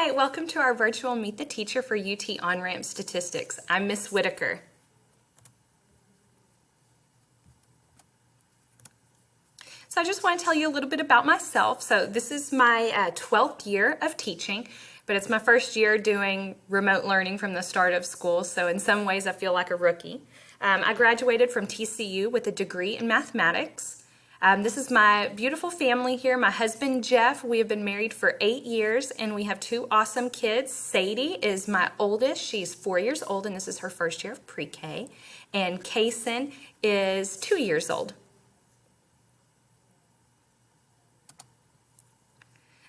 Hi, welcome to our virtual Meet the Teacher for UT OnRamps Statistics. I'm Miss Whitaker. So I just want to tell you a little bit about myself. So this is my 12th year of teaching, but it's my first year doing remote learning from the start of school. So in some ways I feel like a rookie. I graduated from TCU with a degree in mathematics. This is my beautiful family here. My husband, Jeff, we have been married for 8 years and we have 2 awesome kids. Sadie is my oldest. She's 4 years old and this is her first year of pre-K. And Kaysen is 2 years old.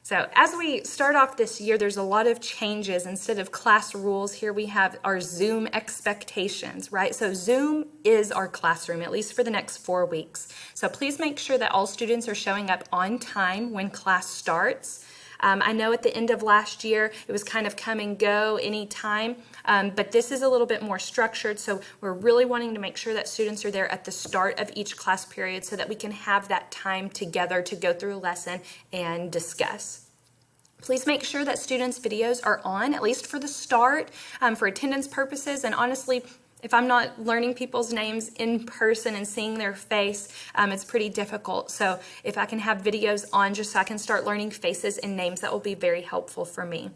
So as we start off this year, there's a lot of changes. Instead of class rules, here we have our Zoom expectations, right? So Zoom is our classroom, at least for the next 4 weeks. So please make sure that all students are showing up on time when class starts. I know at the end of last year, it was kind of come and go anytime, but this is a little bit more structured. So we're really wanting to make sure that students are there at the start of each class period so that we can have that time together to go through a lesson and discuss. Please make sure that students' videos are on, at least for the start, for attendance purposes. And honestly, if I'm not learning people's names in person and seeing their face, it's pretty difficult. So if I can have videos on just so I can start learning faces and names, that will be very helpful for me.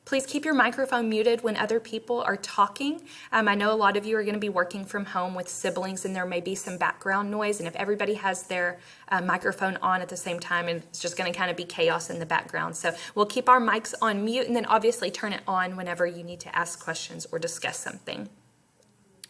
Please keep your microphone muted when other people are talking. I know a lot of you are going to be working from home with siblings and there may be some background noise. And if everybody has their microphone on at the same time, it's just going to kind of be chaos in the background. So we'll keep our mics on mute and then obviously turn it on whenever you need to ask questions or discuss something.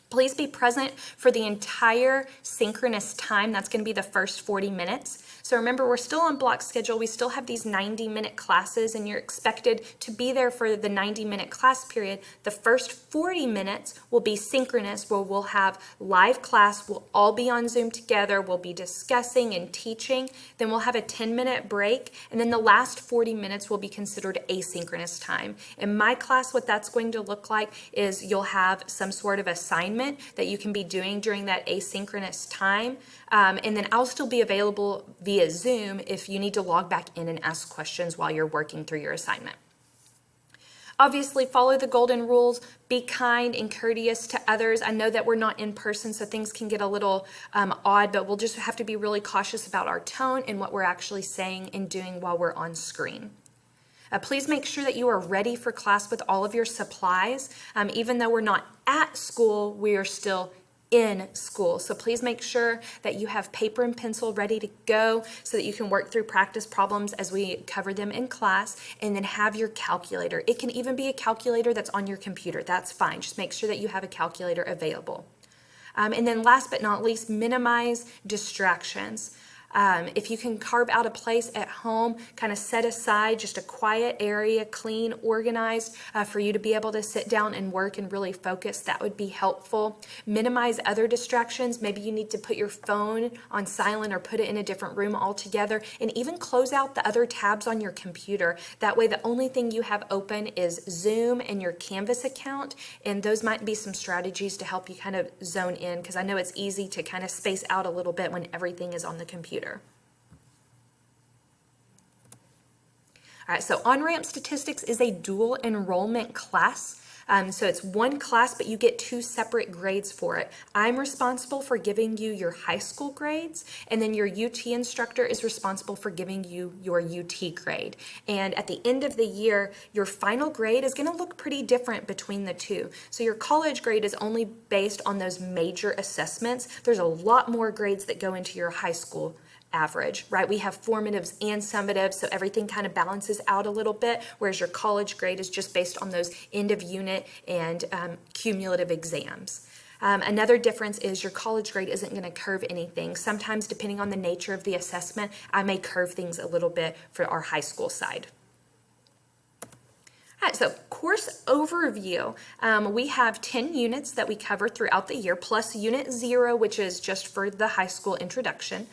Please be present for the entire synchronous time. That's going to be the first 40 minutes. So remember, we're still on block schedule. We still have these 90-minute classes, and you're expected to be there for the 90-minute class period. The first 40 minutes will be synchronous, where we'll have live class. We'll all be on Zoom together. We'll be discussing and teaching. Then we'll have a 10-minute break, and then the last 40 minutes will be considered asynchronous time. In my class, what that's going to look like is you'll have some sort of assignment that you can be doing during that asynchronous time. And then I'll still be available via Zoom if you need to log back in and ask questions while you're working through your assignment. Obviously, follow the golden rules, be kind and courteous to others. I know that we're not in person, so things can get a little odd, but we'll just have to be really cautious about our tone and what we're actually saying and doing while we're on screen. Please make sure that you are ready for class with all of your supplies. Even though we're not at school, we are still in school. So please make sure that you have paper and pencil ready to go so that you can work through practice problems as we cover them in class, and then have your calculator. It can even be a calculator that's on your computer. That's fine. Just make sure that you have a calculator available. And then last but not least, minimize distractions. If you can carve out a place at home, kind of set aside just a quiet area, clean, organized, for you to be able to sit down and work and really focus, that would be helpful. Minimize other distractions. Maybe you need to put your phone on silent or put it in a different room altogether, and even close out the other tabs on your computer. That way the only thing you have open is Zoom and your Canvas account, and those might be some strategies to help you kind of zone in, because I know it's easy to kind of space out a little bit when everything is on the computer. All right, so OnRamps Statistics is a dual enrollment class. So it's one class, but you get 2 separate grades for it. I'm responsible for giving you your high school grades, and then your UT instructor is responsible for giving you your UT grade. And at the end of the year, your final grade is going to look pretty different between the two. So your college grade is only based on those major assessments. There's a lot more grades that go into your high school average, right? We have formatives and summatives, so everything kind of balances out a little bit, whereas your college grade is just based on those end of unit and cumulative exams. Another difference is your college grade isn't going to curve anything. Sometimes, depending on the nature of the assessment, I may curve things a little bit for our high school side. All right, so course overview. We have 10 units that we cover throughout the year, plus Unit 0, which is just for the high school introduction.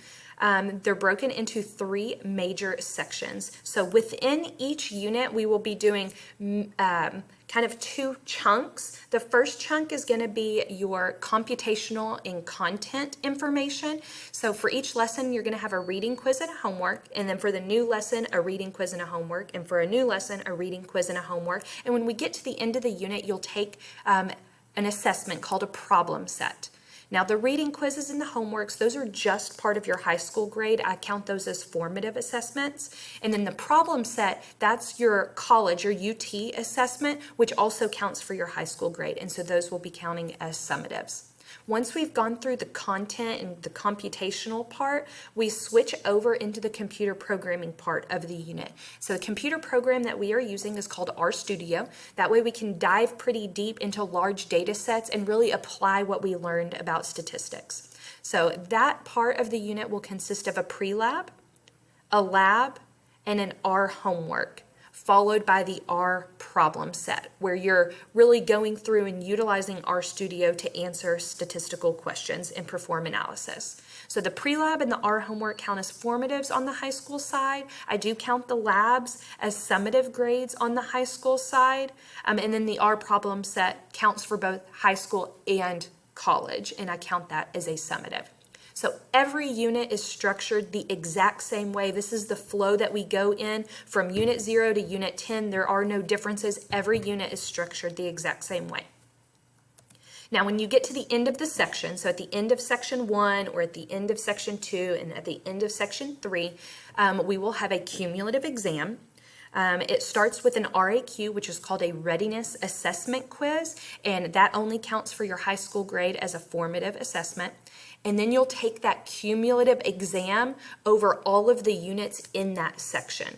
They're broken into 3 major sections. So within each unit, we will be doing kind of 2 chunks. The first chunk is going to be your computational and content information. So for each lesson, you're going to have a reading quiz and a homework. And then for the new lesson, a reading quiz and a homework. And for a new lesson, a reading quiz and a homework. And when we get to the end of the unit, you'll take an assessment called a problem set. Now, the reading quizzes and the homeworks, those are just part of your high school grade. I count those as formative assessments. And then the problem set, that's your college, your UT assessment, which also counts for your high school grade. And so those will be counting as summatives. Once we've gone through the content and the computational part, we switch over into the computer programming part of the unit. So the computer program that we are using is called RStudio. That way we can dive pretty deep into large data sets and really apply what we learned about statistics. So that part of the unit will consist of a pre-lab, a lab, and an R homework, followed by the R problem set, where you're really going through and utilizing RStudio to answer statistical questions and perform analysis. So the pre-lab and the R homework count as formatives on the high school side. I do count the labs as summative grades on the high school side. And then the R problem set counts for both high school and college, and I count that as a summative. So every unit is structured the exact same way. This is the flow that we go in from unit 0 to unit 10. There are no differences. Every unit is structured the exact same way. Now, when you get to the end of the section, so at the end of section 1 or at the end of section 2 and at the end of section 3, we will have a cumulative exam. It starts with an RAQ, which is called a readiness assessment quiz, and that only counts for your high school grade as a formative assessment. And then you'll take that cumulative exam over all of the units in that section.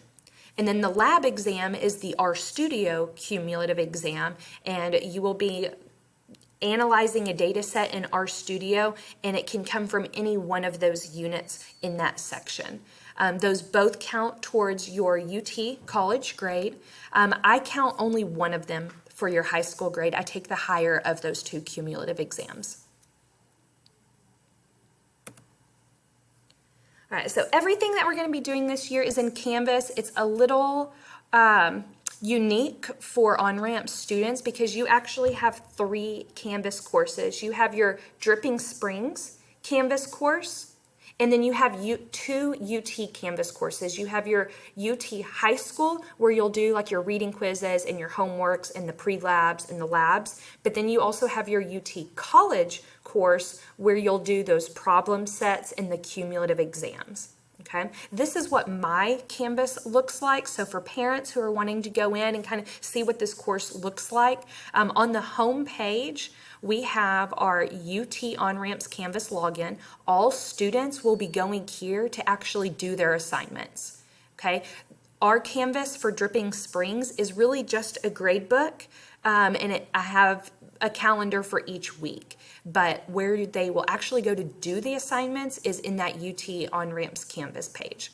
And then the lab exam is the RStudio cumulative exam, and you will be analyzing a data set in RStudio, and it can come from any one of those units in that section. Those both count towards your UT college grade. I count only one of them for your high school grade. I take the higher of those 2 cumulative exams. All right, so everything that we're going to be doing this year is in Canvas. It's a little unique for OnRamps students because you actually have 3 Canvas courses. You have your Dripping Springs Canvas course, and then you have 2 UT Canvas courses. You have your UT High School, where you'll do like your reading quizzes and your homeworks and the pre-labs and the labs. But then you also have your UT College course, where you'll do those problem sets and the cumulative exams. Okay, this is what my Canvas looks like. So for parents who are wanting to go in and kind of see what this course looks like, on the home page, we have our UT OnRamps Canvas login. All students will be going here to actually do their assignments. Okay, our Canvas for Dripping Springs is really just a grade book, and I have a calendar for each week. But where they will actually go to do the assignments is in that UT OnRamps Canvas page.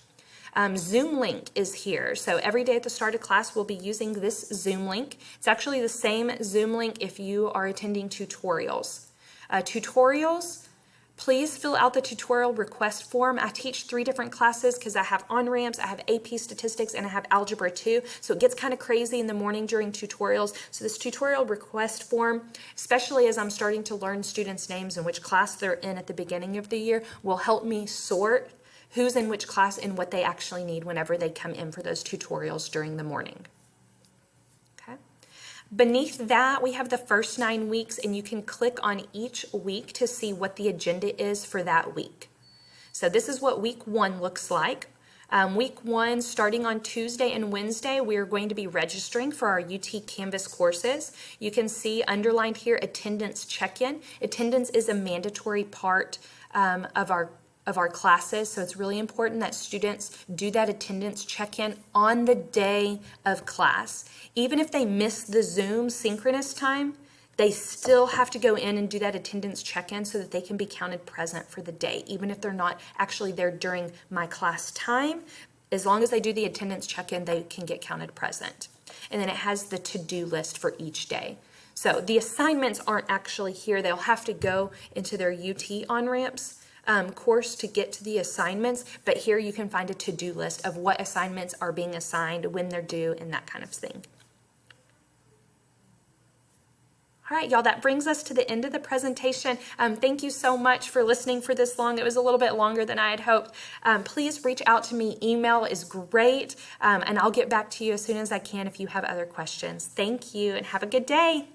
Zoom link is here. So every day at the start of class, we'll be using this Zoom link. It's actually the same Zoom link if you are attending tutorials. Tutorials, please fill out the tutorial request form. I teach 3 different classes because I have OnRamps, I have AP Statistics, and I have Algebra 2. So it gets kind of crazy in the morning during tutorials. So this tutorial request form, especially as I'm starting to learn students' names and which class they're in at the beginning of the year, will help me sort who's in which class and what they actually need whenever they come in for those tutorials during the morning. Beneath that, we have the first 9 weeks, and you can click on each week to see what the agenda is for that week. So this is what week 1 looks like. Week 1, starting on Tuesday and Wednesday, we are going to be registering for our UT Canvas courses. You can see underlined here, attendance check-in. Attendance is a mandatory part of our classes, so it's really important that students do that attendance check-in on the day of class. Even if they miss the Zoom synchronous time, they still have to go in and do that attendance check-in so that they can be counted present for the day, even if they're not actually there during my class time. As long as they do the attendance check-in, they can get counted present. And then it has the to-do list for each day. So the assignments aren't actually here. They'll have to go into their UT OnRamps course to get to the assignments, but here you can find a to-do list of what assignments are being assigned, when they're due, and that kind of thing. All right, y'all, that brings us to the end of the presentation. Thank you so much for listening for this long. It was a little bit longer than I had hoped. Please reach out to me. Email is great, and I'll get back to you as soon as I can if you have other questions. Thank you, and have a good day.